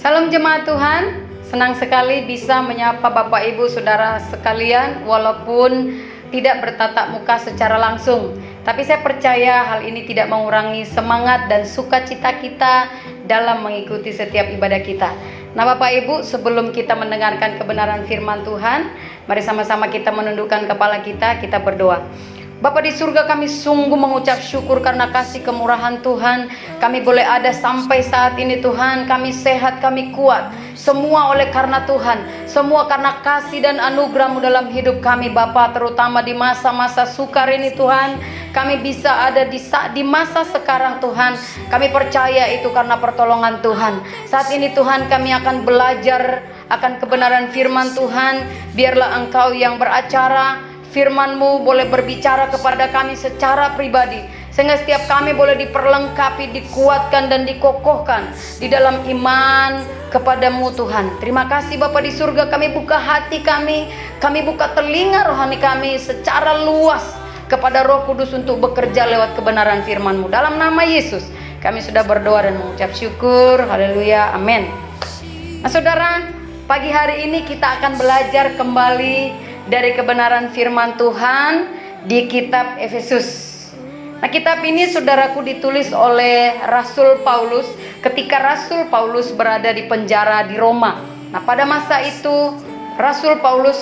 Salam jemaat Tuhan, senang sekali bisa menyapa Bapak Ibu Saudara sekalian walaupun tidak bertatap muka secara langsung. Tapi saya percaya hal ini tidak mengurangi semangat dan sukacita kita dalam mengikuti setiap ibadah kita. Nah Bapak Ibu, sebelum kita mendengarkan kebenaran firman Tuhan, mari sama-sama kita menundukkan kepala kita berdoa. Bapa di surga, kami sungguh mengucap syukur karena kasih kemurahan Tuhan. Kami boleh ada sampai saat ini Tuhan. Kami sehat, kami kuat. Semua oleh karena Tuhan. Semua karena kasih dan anugerah-Mu dalam hidup kami Bapa. Terutama di masa-masa sukar ini Tuhan. Kami bisa ada di masa sekarang Tuhan. Kami percaya itu karena pertolongan Tuhan. Saat ini Tuhan kami akan belajar akan kebenaran firman Tuhan. Biarlah Engkau yang beracara. Firman-Mu boleh berbicara kepada kami secara pribadi, sehingga setiap kami boleh diperlengkapi, dikuatkan dan dikokohkan di dalam iman kepada-Mu Tuhan. Terima kasih Bapa di surga, kami buka hati kami buka telinga rohani kami secara luas kepada Roh Kudus untuk bekerja lewat kebenaran firman-Mu. Dalam nama Yesus kami sudah berdoa dan mengucap syukur. Haleluya, amin. Nah saudara, pagi hari ini kita akan belajar kembali dari kebenaran firman Tuhan di kitab Efesus. Nah, kitab ini saudaraku ditulis oleh Rasul Paulus ketika Rasul Paulus berada di penjara di Roma. Nah, pada masa itu Rasul Paulus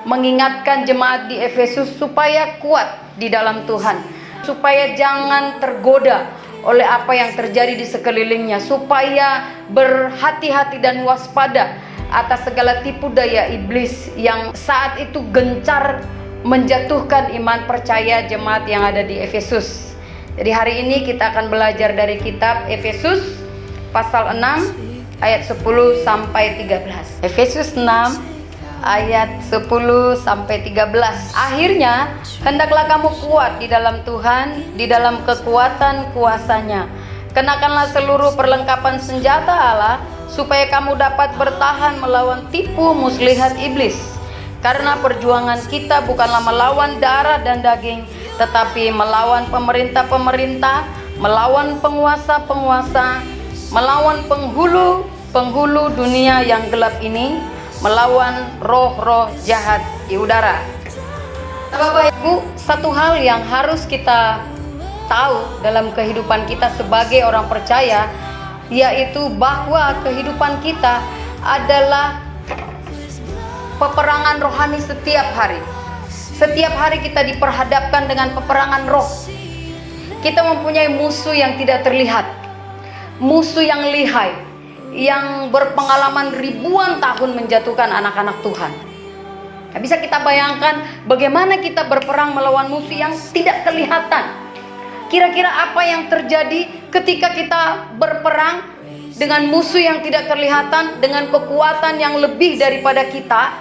mengingatkan jemaat di Efesus supaya kuat di dalam Tuhan, supaya jangan tergoda oleh apa yang terjadi di sekelilingnya, supaya berhati-hati dan waspada atas segala tipu daya iblis yang saat itu gencar menjatuhkan iman percaya jemaat yang ada di Efesus. Jadi hari ini kita akan belajar dari kitab Efesus pasal 6 ayat 10 sampai 13. Efesus 6 ayat 10 sampai 13. Akhirnya hendaklah kamu kuat di dalam Tuhan, di dalam kekuatan kuasa-Nya. Kenakanlah seluruh perlengkapan senjata Allah supaya kamu dapat bertahan melawan tipu muslihat iblis. Karena perjuangan kita bukanlah melawan darah dan daging, tetapi melawan pemerintah-pemerintah, melawan penguasa-penguasa, melawan penghulu dunia yang gelap ini, melawan roh-roh jahat di udara. Bapak Ibu, satu hal yang harus kita tahu dalam kehidupan kita sebagai orang percaya, yaitu bahwa kehidupan kita adalah peperangan rohani setiap hari. Setiap hari kita diperhadapkan dengan peperangan roh. Kita mempunyai musuh yang tidak terlihat, musuh yang lihai, yang berpengalaman ribuan tahun menjatuhkan anak-anak Tuhan. Nah, bisa kita bayangkan bagaimana kita berperang melawan musuh yang tidak kelihatan. Kira-kira apa yang terjadi ketika kita berperang dengan musuh yang tidak kelihatan, dengan kekuatan yang lebih daripada kita,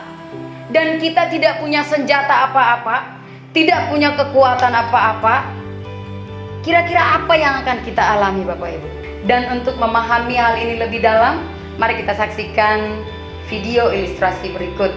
dan kita tidak punya senjata apa-apa, tidak punya kekuatan apa-apa? Kira-kira apa yang akan kita alami Bapak Ibu? Dan untuk memahami hal ini lebih dalam, mari kita saksikan video ilustrasi berikut.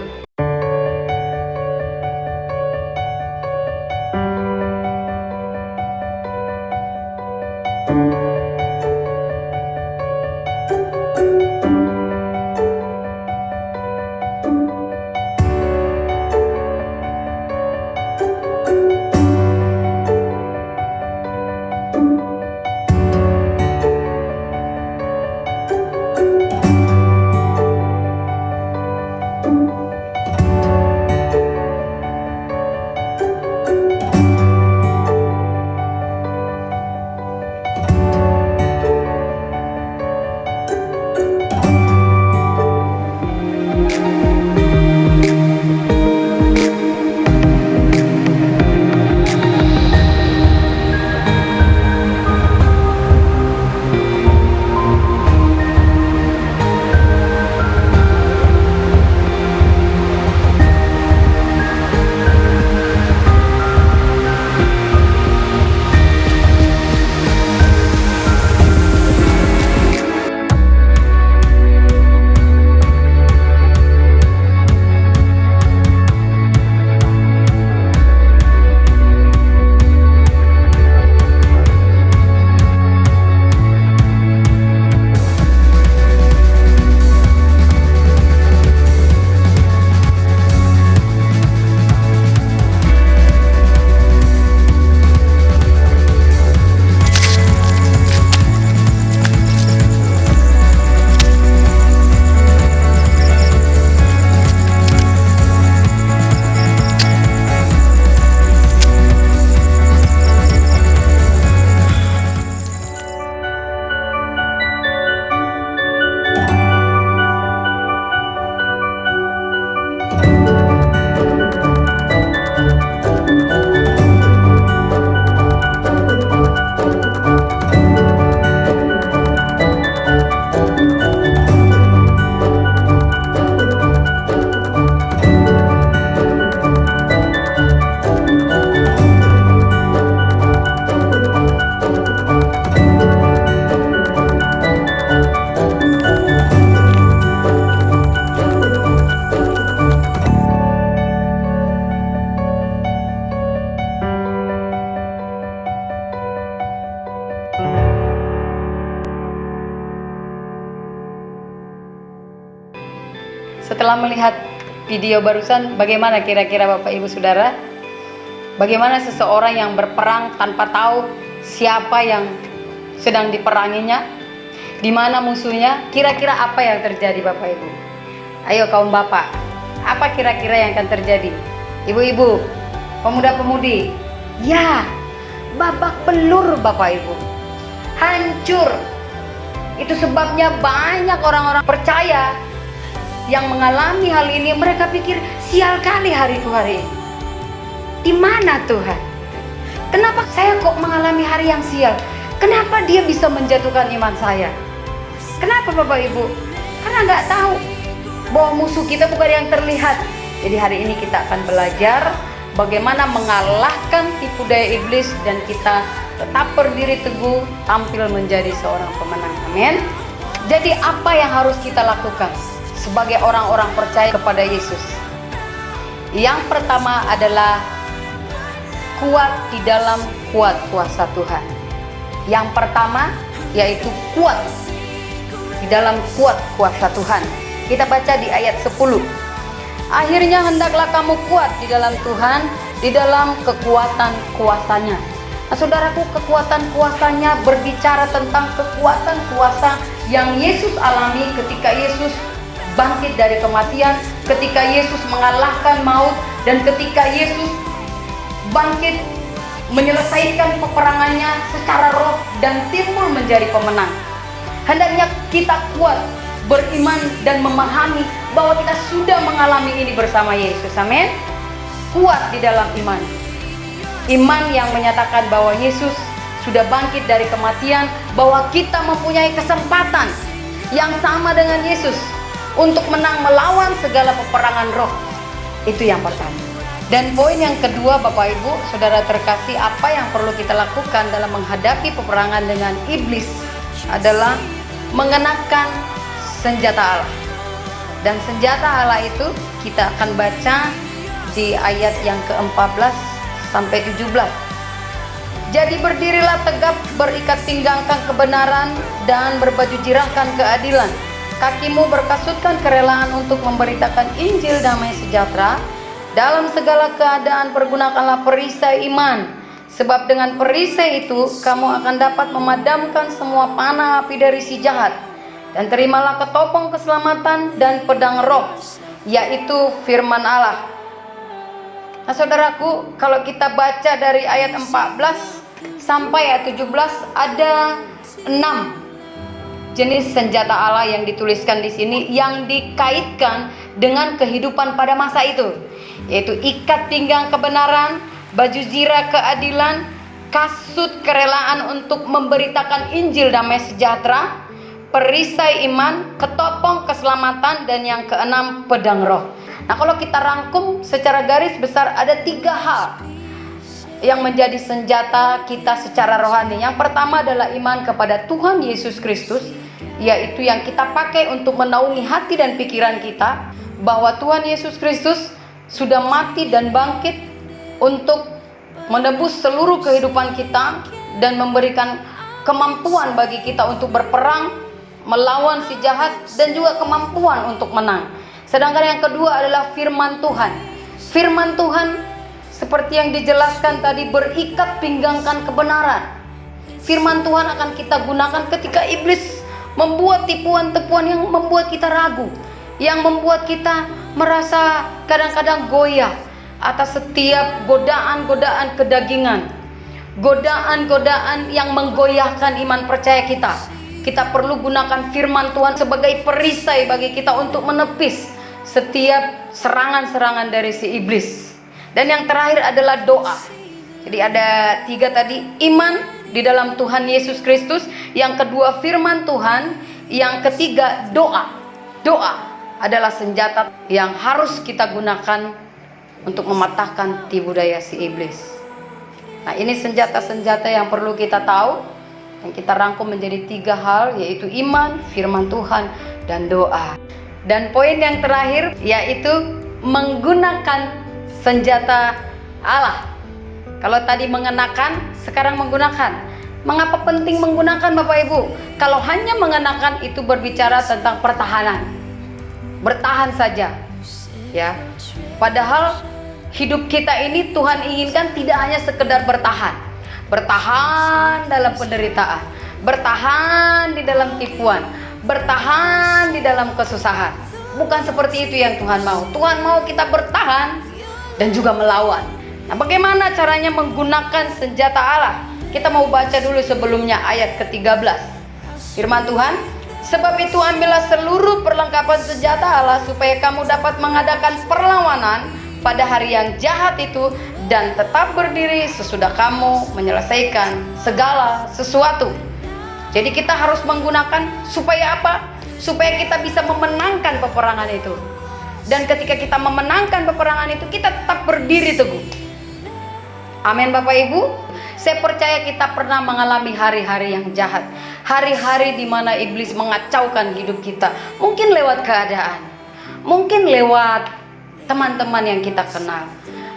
setelah melihat video barusan, bagaimana kira-kira Bapak Ibu Saudara? Bagaimana seseorang yang berperang tanpa tahu siapa yang sedang diperanginya, di mana musuhnya, kira-kira apa yang terjadi Bapak Ibu? Ayo kaum bapak, apa kira-kira yang akan terjadi? Ibu-ibu, pemuda-pemudi, ya, babak belur Bapak Ibu, hancur. Itu sebabnya banyak orang-orang percaya yang mengalami hal ini. Mereka pikir, sial kali hari itu hari ini. Di mana Tuhan? Kenapa saya kok mengalami hari yang sial? Kenapa dia bisa menjatuhkan iman saya? Kenapa Bapak Ibu? Karena nggak tahu bahwa musuh kita bukan yang terlihat. Jadi hari ini kita akan belajar bagaimana mengalahkan tipu daya iblis dan kita tetap berdiri teguh, tampil menjadi seorang pemenang. Amin. Jadi apa yang harus kita lakukan sebagai orang-orang percaya kepada Yesus? Yang pertama adalah kuat di dalam kuat kuasa Tuhan. Yang pertama yaitu kuat di dalam kuat kuasa Tuhan. Kita baca di ayat 10. Akhirnya hendaklah kamu kuat di dalam Tuhan, di dalam kekuatan kuasanya. Nah, saudaraku, kekuatan kuasanya berbicara tentang kekuatan kuasa yang Yesus alami ketika Yesus bangkit dari kematian, ketika Yesus mengalahkan maut, dan ketika Yesus bangkit menyelesaikan peperangannya secara roh dan timbul menjadi pemenang. Hendaknya kita kuat, beriman dan memahami bahwa kita sudah mengalami ini bersama Yesus. Amin. Kuat di dalam iman. Iman yang menyatakan bahwa Yesus sudah bangkit dari kematian, bahwa kita mempunyai kesempatan yang sama dengan Yesus untuk menang melawan segala peperangan roh. Itu yang pertama. Dan poin yang kedua Bapak Ibu Saudara terkasih, apa yang perlu kita lakukan dalam menghadapi peperangan dengan iblis adalah mengenakan senjata Allah. Dan senjata Allah itu kita akan baca di ayat yang ke-14 sampai 17. Jadi berdirilah tegap, berikat pinggangkan kebenaran dan berbaju jirahkan keadilan. Kakimu berkasutkan kerelaan untuk memberitakan Injil damai sejahtera. Dalam segala keadaan pergunakanlah perisai iman, sebab dengan perisai itu kamu akan dapat memadamkan semua panah api dari si jahat. Dan terimalah ketopong keselamatan dan pedang roh, yaitu firman Allah. Nah saudaraku, kalau kita baca dari ayat 14 sampai ayat 17, ada 6 jenis senjata Allah yang dituliskan di sini yang dikaitkan dengan kehidupan pada masa itu, yaitu ikat pinggang kebenaran, baju zirah keadilan, kasut kerelaan untuk memberitakan Injil damai sejahtera, perisai iman, ketopong keselamatan, dan yang keenam pedang roh. Nah kalau kita rangkum secara garis besar, ada 3 hal yang menjadi senjata kita secara rohani. Yang pertama adalah iman kepada Tuhan Yesus Kristus, yaitu yang kita pakai untuk menaungi hati dan pikiran kita, bahwa Tuhan Yesus Kristus sudah mati dan bangkit untuk menebus seluruh kehidupan kita dan memberikan kemampuan bagi kita untuk berperang melawan si jahat dan juga kemampuan untuk menang. Sedangkan yang kedua adalah firman Tuhan. Firman Tuhan seperti yang dijelaskan tadi, berikat pinggangkan kebenaran. Firman Tuhan akan kita gunakan ketika iblis membuat tipuan-tipuan yang membuat kita ragu, yang membuat kita merasa kadang-kadang goyah atas setiap godaan-godaan kedagingan, godaan-godaan yang menggoyahkan iman percaya kita. Kita perlu gunakan firman Tuhan sebagai perisai bagi kita untuk menepis setiap serangan-serangan dari si iblis. Dan yang terakhir adalah doa. Jadi ada 3 tadi, iman di dalam Tuhan Yesus Kristus, yang kedua firman Tuhan, yang ketiga doa. Doa adalah senjata yang harus kita gunakan untuk mematahkan tipu daya si iblis. Nah ini senjata-senjata yang perlu kita tahu, yang kita rangkum menjadi 3 hal, yaitu iman, firman Tuhan, dan doa. Dan poin yang terakhir yaitu menggunakan senjata Allah. Kalau tadi mengenakan, sekarang menggunakan. Mengapa penting menggunakan Bapak Ibu? Kalau hanya mengenakan itu berbicara tentang pertahanan. bertahan saja. Ya. Padahal hidup kita ini Tuhan inginkan tidak hanya sekedar bertahan. Bertahan dalam penderitaan, bertahan di dalam tipuan, bertahan di dalam kesusahan. Bukan seperti itu yang Tuhan mau. Tuhan mau kita bertahan dan juga melawan. Nah, bagaimana caranya menggunakan senjata Allah? Kita mau baca dulu sebelumnya ayat ke-13. Firman Tuhan, sebab itu ambillah seluruh perlengkapan senjata Allah supaya kamu dapat mengadakan perlawanan pada hari yang jahat itu dan tetap berdiri sesudah kamu menyelesaikan segala sesuatu. Jadi kita harus menggunakan supaya apa? Supaya kita bisa memenangkan peperangan itu. Dan ketika kita memenangkan peperangan itu, kita tetap berdiri teguh. Amin Bapak Ibu. Saya percaya kita pernah mengalami hari-hari yang jahat. Hari-hari di mana iblis mengacaukan hidup kita. Mungkin lewat keadaan. Mungkin lewat teman-teman yang kita kenal.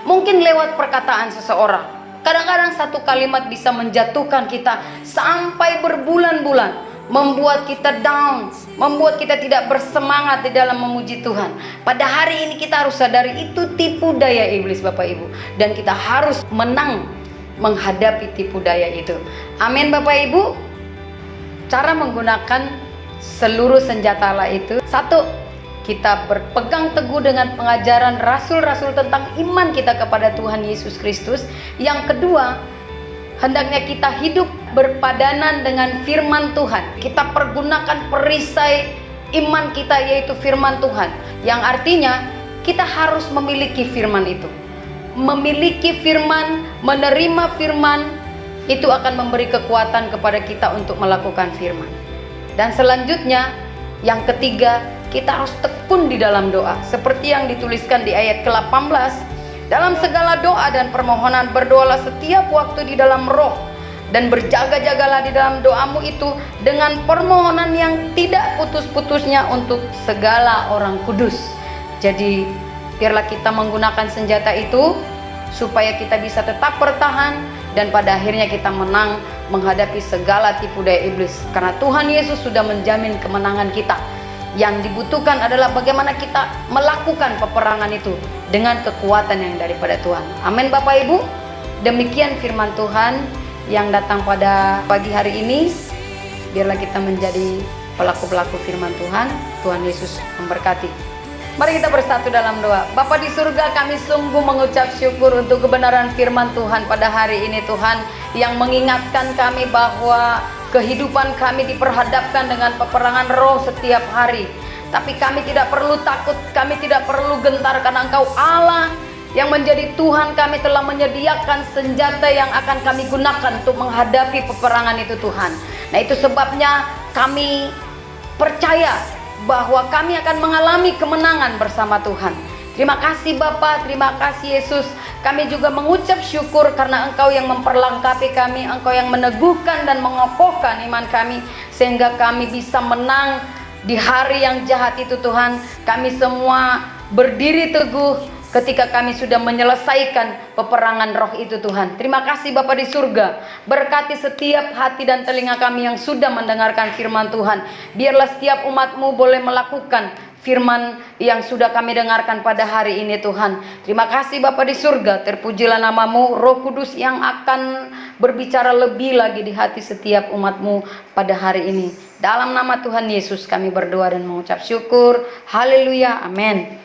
Mungkin lewat perkataan seseorang. Kadang-kadang satu kalimat bisa menjatuhkan kita sampai berbulan-bulan. Membuat kita down, membuat kita tidak bersemangat di dalam memuji Tuhan. Pada hari ini kita harus sadari itu tipu daya iblis Bapak Ibu. Dan kita harus menang menghadapi tipu daya itu. Amin Bapak Ibu. Cara menggunakan seluruh senjata Allah itu, satu, kita berpegang teguh dengan pengajaran rasul-rasul tentang iman kita kepada Tuhan Yesus Kristus. Yang kedua, hendaknya kita hidup berpadanan dengan firman Tuhan. Kita pergunakan perisai iman kita yaitu firman Tuhan. Yang artinya kita harus memiliki firman itu. Memiliki firman, menerima firman, itu akan memberi kekuatan kepada kita untuk melakukan firman. Dan selanjutnya, yang ketiga, kita harus tekun di dalam doa. Seperti yang dituliskan di ayat ke-18. Dalam segala doa dan permohonan berdoalah setiap waktu di dalam roh. Dan berjaga-jagalah di dalam doamu itu dengan permohonan yang tidak putus-putusnya untuk segala orang kudus. Jadi biarlah kita menggunakan senjata itu supaya kita bisa tetap bertahan dan pada akhirnya kita menang menghadapi segala tipu daya iblis. Karena Tuhan Yesus sudah menjamin kemenangan kita. Yang dibutuhkan adalah bagaimana kita melakukan peperangan itu dengan kekuatan yang daripada Tuhan. Amin Bapak Ibu. Demikian firman Tuhan yang datang pada pagi hari ini. Biarlah kita menjadi pelaku-pelaku firman Tuhan. Tuhan Yesus memberkati. Mari kita bersatu dalam doa. Bapa di surga, kami sungguh mengucap syukur untuk kebenaran firman Tuhan pada hari ini Tuhan, yang mengingatkan kami bahwa kehidupan kami diperhadapkan dengan peperangan roh setiap hari. Tapi kami tidak perlu takut, kami tidak perlu gentar, karena Engkau Allah yang menjadi Tuhan. Kami telah menyediakan senjata yang akan kami gunakan untuk menghadapi peperangan itu Tuhan. Nah, itu sebabnya kami percaya bahwa kami akan mengalami kemenangan bersama Tuhan. Terima kasih Bapa, terima kasih Yesus. Kami juga mengucap syukur karena Engkau yang memperlengkapi kami, Engkau yang meneguhkan dan mengokohkan iman kami, sehingga kami bisa menang di hari yang jahat itu Tuhan. Kami semua berdiri teguh ketika kami sudah menyelesaikan peperangan roh itu Tuhan. Terima kasih Bapa di surga. Berkati setiap hati dan telinga kami yang sudah mendengarkan firman Tuhan. Biarlah setiap umat-Mu boleh melakukan firman yang sudah kami dengarkan pada hari ini Tuhan. Terima kasih Bapa di surga. Terpujilah nama-Mu, Roh Kudus yang akan berbicara lebih lagi di hati setiap umat-Mu pada hari ini. Dalam nama Tuhan Yesus kami berdoa dan mengucap syukur. Haleluya, amin.